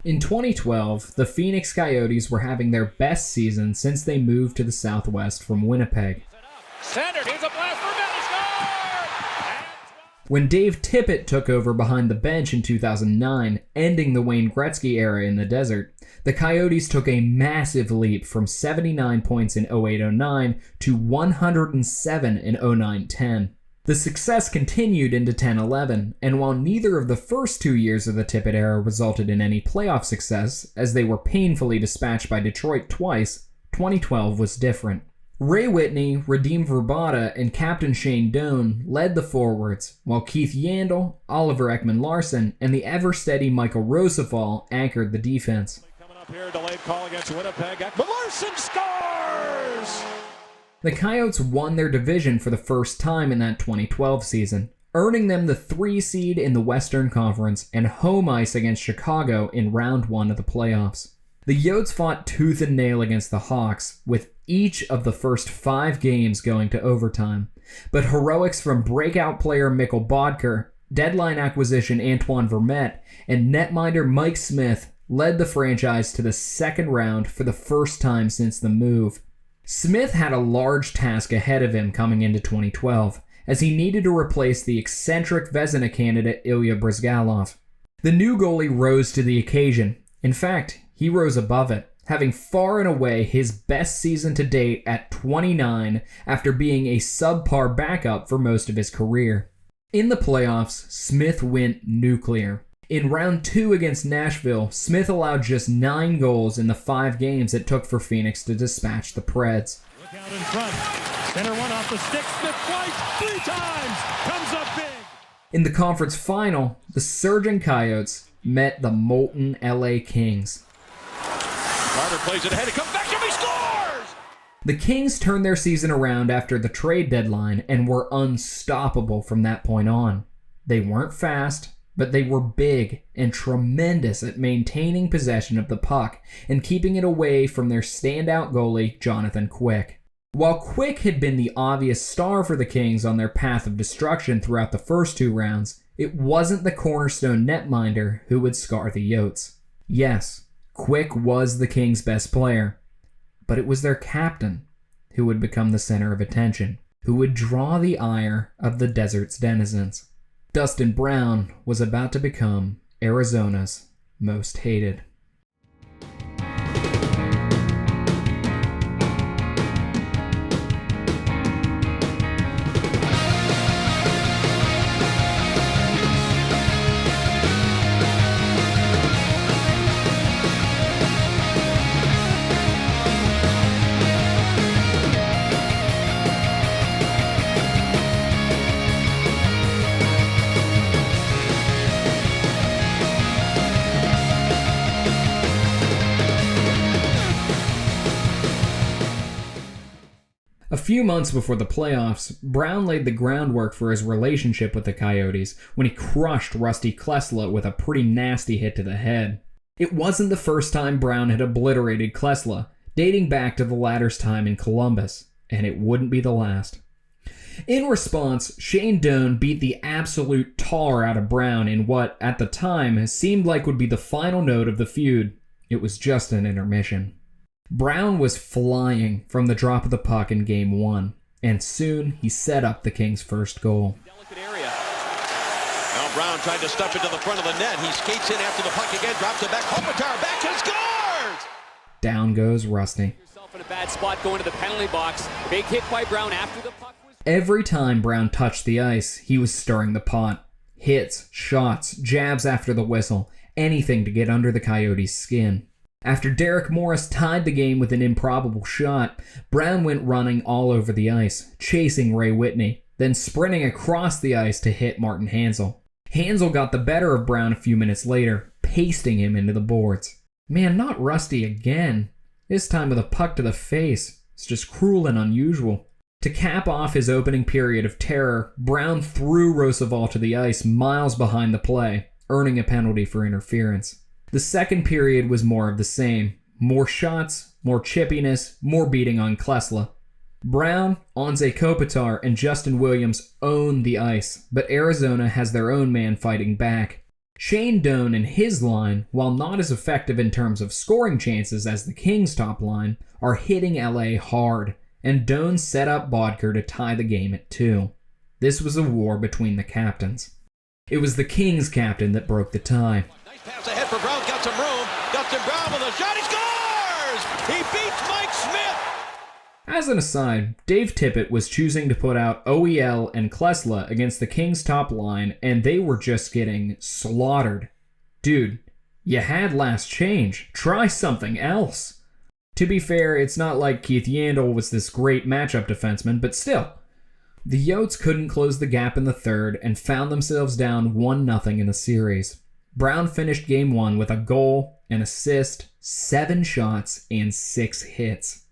In 2012, the Phoenix Coyotes were having their best season since they moved to the Southwest from Winnipeg. Centered, here's a blast for Bissonnette! When Dave Tippett took over behind the bench in 2009, ending the Wayne Gretzky era in the desert, the Coyotes took a massive leap from 79 points in 08-09 to 107 in 09-10. The success continued into 10-11, and while neither of the first 2 years of the Tippett era resulted in any playoff success, as they were painfully dispatched by Detroit twice, 2012 was different. Ray Whitney, Radim Vrbata, and captain Shane Doan led the forwards, while Keith Yandle, Oliver Ekman-Larsson, and the ever-steady Michael Roosevelt anchored the defense. Coming up here, delayed call against Winnipeg. Ekman-Larsson scores! The Coyotes won their division for the first time in that 2012 season, earning them the 3 seed in the Western Conference and home ice against Chicago in round 1 of the playoffs. The Yotes fought tooth and nail against the Hawks, with each of the first 5 games going to overtime. But heroics from breakout player Mikkel Bodker, deadline acquisition Antoine Vermette, and netminder Mike Smith led the franchise to the second round for the first time since the move. Smith had a large task ahead of him coming into 2012, as he needed to replace the eccentric Vezina candidate Ilya Bryzgalov. The new goalie rose to the occasion. In fact, he rose above it, having far and away his best season to date at 29 after being a subpar backup for most of his career. In the playoffs, Smith went nuclear. In round 2 against Nashville, Smith allowed just 9 goals in the 5 games it took for Phoenix to dispatch the Preds. Look out in front. Center one off the stick. Smith twice, 3 times. Comes up big. In the conference final, the surging Coyotes met the molten LA Kings. Carter plays it ahead. It comes back to him. He scores! The Kings turned their season around after the trade deadline and were unstoppable from that point on. They weren't fast, but they were big and tremendous at maintaining possession of the puck and keeping it away from their standout goalie, Jonathan Quick. While Quick had been the obvious star for the Kings on their path of destruction throughout the first 2 rounds, it wasn't the cornerstone netminder who would scar the Yotes. Yes, Quick was the Kings' best player, but it was their captain who would become the center of attention, who would draw the ire of the desert's denizens. Dustin Brown was about to become Arizona's most hated. A few months before the playoffs, Brown laid the groundwork for his relationship with the Coyotes when he crushed Rusty Klesla with a pretty nasty hit to the head. It wasn't the first time Brown had obliterated Klesla, dating back to the latter's time in Columbus, and it wouldn't be the last. In response, Shane Doan beat the absolute tar out of Brown in what, at the time, seemed like would be the final note of the feud. It was just an intermission. Brown was flying from the drop of the puck in Game 1, and soon he set up the Kings' first goal. Delicate area. Now Brown tried to stuff it to the front of the net. He skates in after the puck again, drops it back. Kopitar back and scores! Down goes Rusty. Yourself in a bad spot going to the penalty box. Big hit by Brown after the puck was... Every time Brown touched the ice, he was stirring the pot. Hits, shots, jabs after the whistle, anything to get under the Coyotes' skin. After Derek Morris tied the game with an improbable shot, Brown went running all over the ice, chasing Ray Whitney, then sprinting across the ice to hit Martin Hanzal. Hanzal got the better of Brown a few minutes later, pasting him into the boards. Man, not Rusty again. This time with a puck to the face. It's just cruel and unusual. To cap off his opening period of terror, Brown threw Roosevelt to the ice miles behind the play, earning a penalty for interference. The second period was more of the same. More shots, more chippiness, more beating on Klesla. Brown, Anze Kopitar, and Justin Williams own the ice, but Arizona has their own man fighting back. Shane Doan and his line, while not as effective in terms of scoring chances as the Kings' top line, are hitting LA hard, and Doan set up Bodker to tie the game at 2. This was a war between the captains. It was the Kings captain that broke the tie. Nice pass ahead for Brown, got some room. Dustin Brown with a shot, he scores! He beats Mike Smith! As an aside, Dave Tippett was choosing to put out OEL and Klesla against the Kings' top line, and they were just getting slaughtered. Dude, you had last change. Try something else. To be fair, it's not like Keith Yandle was this great matchup defenseman, but still. The Yotes couldn't close the gap in the third and found themselves down 1-0 in the series. Brown finished Game 1 with a goal, an assist, 7 shots, and 6 hits.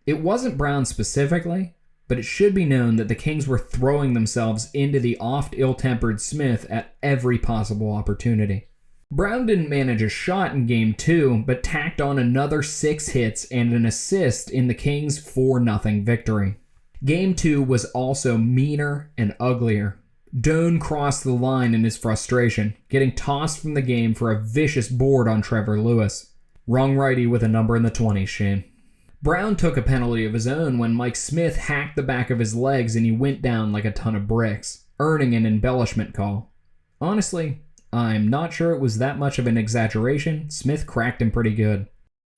It wasn't Brown specifically, but it should be known that the Kings were throwing themselves into the oft ill-tempered Smith at every possible opportunity. Brown didn't manage a shot in Game 2, but tacked on another 6 hits and an assist in the Kings' 4-0 victory. Game 2 was also meaner and uglier. Doan crossed the line in his frustration, getting tossed from the game for a vicious board on Trevor Lewis. Wrong righty with a number in the 20s, Shane. Brown took a penalty of his own when Mike Smith hacked the back of his legs and he went down like a ton of bricks, earning an embellishment call. Honestly, I'm not sure it was that much of an exaggeration. Smith cracked him pretty good.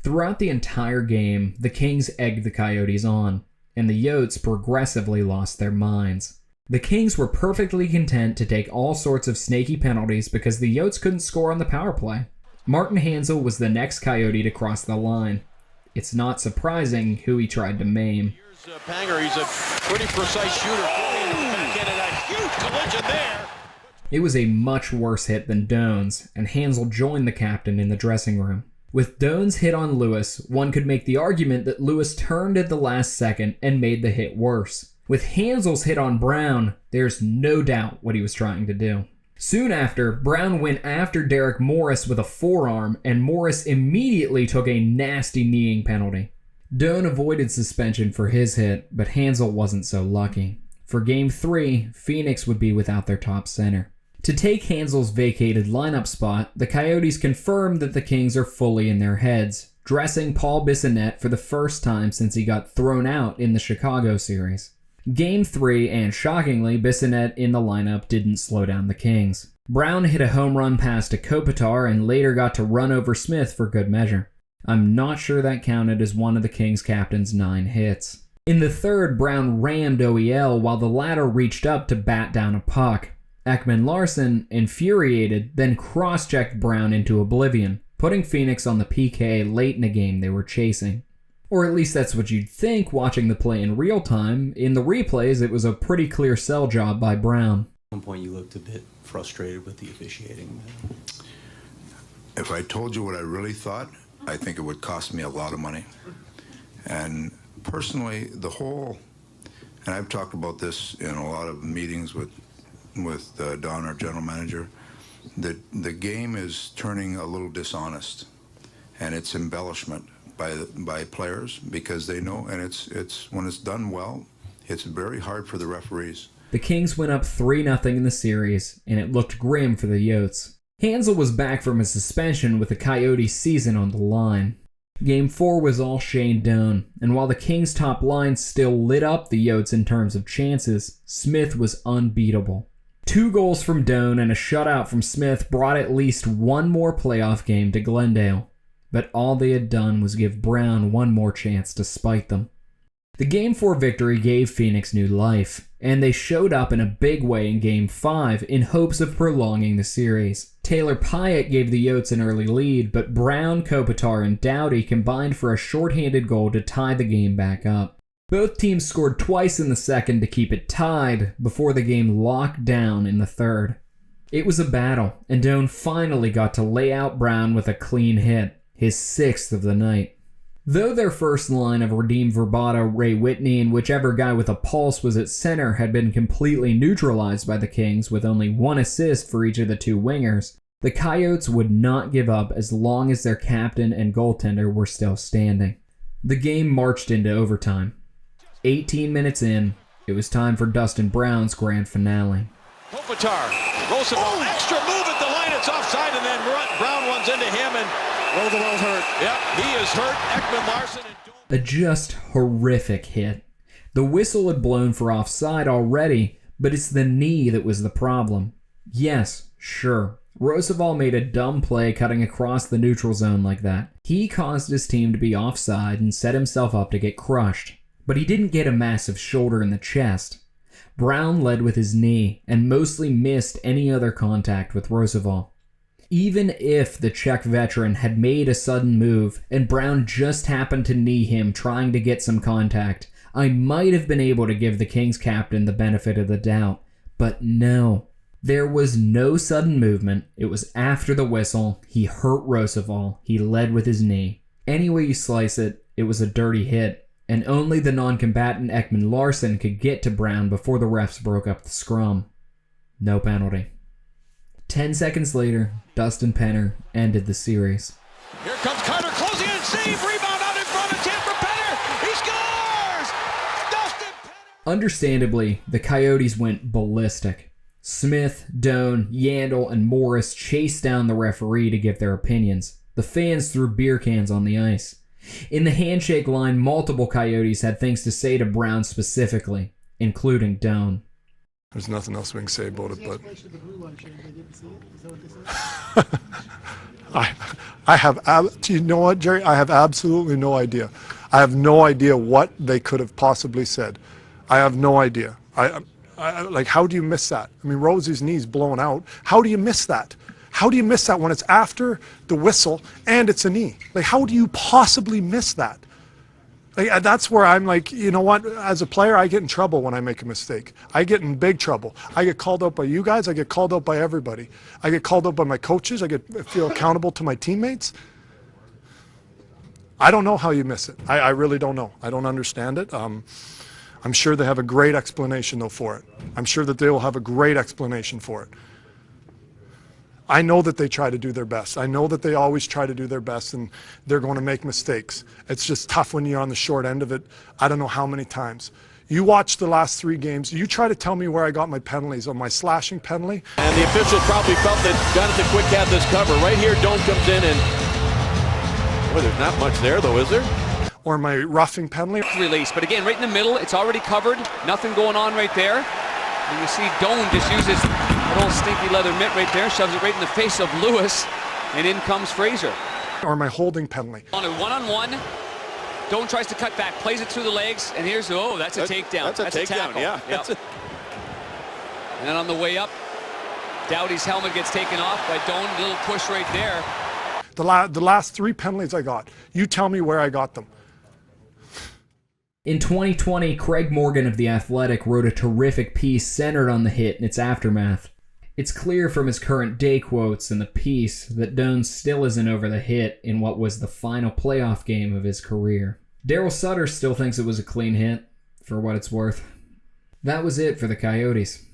Throughout the entire game, the Kings egged the Coyotes on, and the Yotes progressively lost their minds. The Kings were perfectly content to take all sorts of snaky penalties because the Yotes couldn't score on the power play. Martin Hanzal was the next Coyote to cross the line. It's not surprising who he tried to maim. Here's Panger, he's a pretty precise shooter. Backhand and a huge collision there. It was a much worse hit than Doan's, and Hanzal joined the captain in the dressing room. With Doan's hit on Lewis, one could make the argument that Lewis turned at the last second and made the hit worse. With Hanzal's hit on Brown, there's no doubt what he was trying to do. Soon after, Brown went after Derek Morris with a forearm, and Morris immediately took a nasty kneeing penalty. Doan avoided suspension for his hit, but Hanzal wasn't so lucky. For Game 3, Phoenix would be without their top center. To take Hanzal's vacated lineup spot, the Coyotes confirmed that the Kings are fully in their heads, dressing Paul Bissonnette for the first time since he got thrown out in the Chicago series. Game 3, and shockingly, Bissonnette in the lineup didn't slow down the Kings. Brown hit a home run pass to Kopitar and later got to run over Smith for good measure. I'm not sure that counted as one of the Kings captain's 9 hits. In the third, Brown rammed OEL while the latter reached up to bat down a puck. Ekman Larsson, infuriated, then cross-checked Brown into oblivion, putting Phoenix on the PK late in a game they were chasing. Or at least that's what you'd think watching the play in real time. In the replays, it was a pretty clear sell job by Brown. At one point you looked a bit frustrated with the officiating. If I told you what I really thought, I think it would cost me a lot of money. And personally, and I've talked about this in a lot of meetings with Doan, our general manager, that the game is turning a little dishonest, and it's embellishment by players because they know, and it's when it's done well, it's very hard for the referees. The Kings went up 3-0 in the series, and it looked grim for the Yotes. Hanzal was back from his suspension with the Coyotes' season on the line. Game 4 was all Shane Doan, and while the Kings' top line still lit up the Yotes in terms of chances, Smith was unbeatable. 2 goals from Doan and a shutout from Smith brought at least one more playoff game to Glendale. But all they had done was give Brown one more chance to spite them. The Game 4 victory gave Phoenix new life, and they showed up in a big way in Game 5 in hopes of prolonging the series. Taylor Pyatt gave the Yotes an early lead, but Brown, Kopitar, and Doughty combined for a shorthanded goal to tie the game back up. Both teams scored twice in the second to keep it tied before the game locked down in the third. It was a battle, and Doan finally got to lay out Brown with a clean hit. His 6th of the night. Though their first line of Radim Verbata, Ray Whitney, and whichever guy with a pulse was at center had been completely neutralized by the Kings with only 1 assist for each of the 2 wingers, the Coyotes would not give up as long as their captain and goaltender were still standing. The game marched into overtime. 18 minutes in, it was time for Dustin Brown's grand finale. Kopitar rolls the ball, extra move at the line in, it's offside, and then Brown runs into him, and Roosevelt's hurt. Yep, he is hurt. Ekman Larson and Doan. A just horrific hit. The whistle had blown for offside already, but it's the knee that was the problem. Yes, sure, Roosevelt made a dumb play cutting across the neutral zone like that. He caused his team to be offside and set himself up to get crushed. But he didn't get a massive shoulder in the chest. Brown led with his knee and mostly missed any other contact with Roosevelt. Even if the Czech veteran had made a sudden move and Brown just happened to knee him trying to get some contact, I might have been able to give the Kings captain the benefit of the doubt. But no. There was no sudden movement. It was after the whistle. He hurt Roosevelt. He led with his knee. Any way you slice it, it was a dirty hit, and only the non-combatant Ekman Larson could get to Brown before the refs broke up the scrum. No penalty. 10 seconds later, Dustin Penner ended the series. Here comes Carter closing in, save, rebound out in front of Tampa Penner. He scores! Dustin Penner! Understandably, the Coyotes went ballistic. Smith, Doan, Yandel, and Morris chased down the referee to give their opinions. The fans threw beer cans on the ice. In the handshake line, multiple Coyotes had things to say to Brown specifically, including Doan. There's nothing else we can say about it, but I have, you know what, Jerry? I have absolutely no idea. I have no idea what they could have possibly said. I have no idea. Like, how do you miss that? I mean, Rosie's knee's blown out. How do you miss that? How do you miss that when it's after the whistle and it's a knee? Like, how do you possibly miss that? Like, that's where I'm like, you know what? As a player, I get in trouble when I make a mistake. I get in big trouble. I get called out by you guys. I get called out by everybody. I get called out by my coaches. I feel accountable to my teammates. I don't know how you miss it. I really don't know. I don't understand it. I'm sure they have a great explanation, though, for it. I'm sure that they will have a great explanation for it. I know that they try to do their best. I know that they always try to do their best, and they're going to make mistakes. It's just tough when you're on the short end of it. I don't know how many times. You watch the last 3 games. You try to tell me where I got my penalties. On my slashing penalty. And the official probably felt that Jonathan Quick had this cover. Right here, Doan comes in, and boy, there's not much there, though, is there? Or my roughing penalty. Release, but again, right in the middle, it's already covered. Nothing going on right there. And you see Doan just uses that old stinky leather mitt right there, shoves it right in the face of Lewis, and in comes Fraser. Or my holding penalty. On a one-on-one, Doan tries to cut back, plays it through the legs, and here's, that's a takedown. That's a takedown, tackle. yeah. Yep. And then on the way up, Doughty's helmet gets taken off by Doan, a little push right there. The last 3 penalties I got, you tell me where I got them. In 2020, Craig Morgan of The Athletic wrote a terrific piece centered on the hit and its aftermath. It's clear from his current day quotes in the piece that Doan still isn't over the hit in what was the final playoff game of his career. Daryl Sutter still thinks it was a clean hit, for what it's worth. That was it for the Coyotes.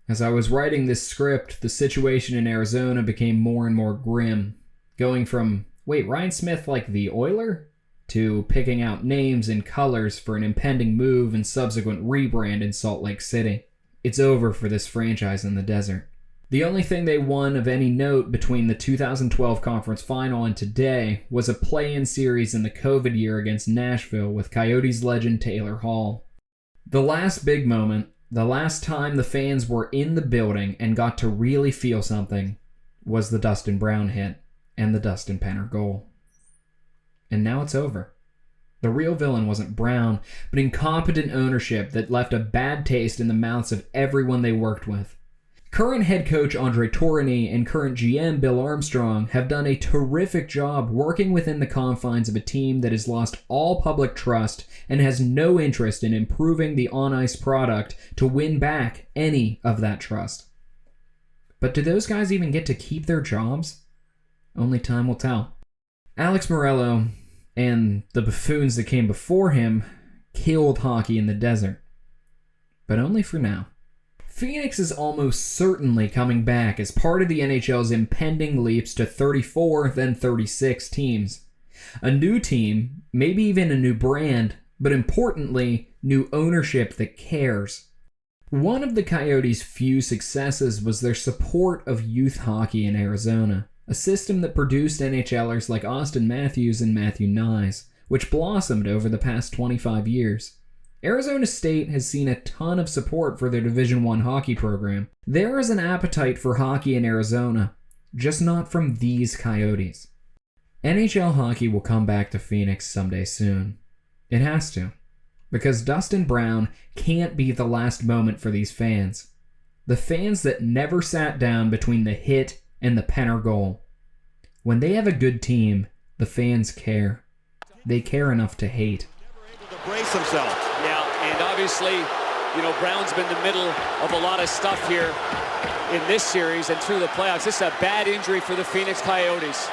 As I was writing this script, the situation in Arizona became more and more grim, going from, wait, Ryan Smith like the Oiler? To picking out names and colors for an impending move and subsequent rebrand in Salt Lake City. It's over for this franchise in the desert. The only thing they won of any note between the 2012 conference final and today was a play-in series in the COVID year against Nashville with Coyotes legend Taylor Hall. The last big moment, the last time the fans were in the building and got to really feel something, was the Dustin Brown hit and the Dustin Penner goal. And now it's over. The real villain wasn't Brown, but incompetent ownership that left a bad taste in the mouths of everyone they worked with. Current head coach Andre Tourigny and current GM Bill Armstrong have done a terrific job working within the confines of a team that has lost all public trust and has no interest in improving the on-ice product to win back any of that trust. But do those guys even get to keep their jobs? Only time will tell. Alex Morello and the buffoons that came before him killed hockey in the desert. But only for now. Phoenix is almost certainly coming back as part of the NHL's impending leaps to 34, then 36 teams. A new team, maybe even a new brand, but importantly, new ownership that cares. One of the Coyotes' few successes was their support of youth hockey in Arizona, a system that produced NHLers like Austin Matthews and Matthew Nyes, which blossomed over the past 25 years. Arizona State has seen a ton of support for their Division I hockey program. There is an appetite for hockey in Arizona, just not from these Coyotes. NHL hockey will come back to Phoenix someday soon. It has to. Because Dustin Brown can't be the last moment for these fans. The fans that never sat down between the hit and the Penner goal. When they have a good team, the fans care. They care enough to hate. To brace himself. Yeah, and obviously, Brown's been in the middle of a lot of stuff here in this series and through the playoffs. This is a bad injury for the Phoenix Coyotes.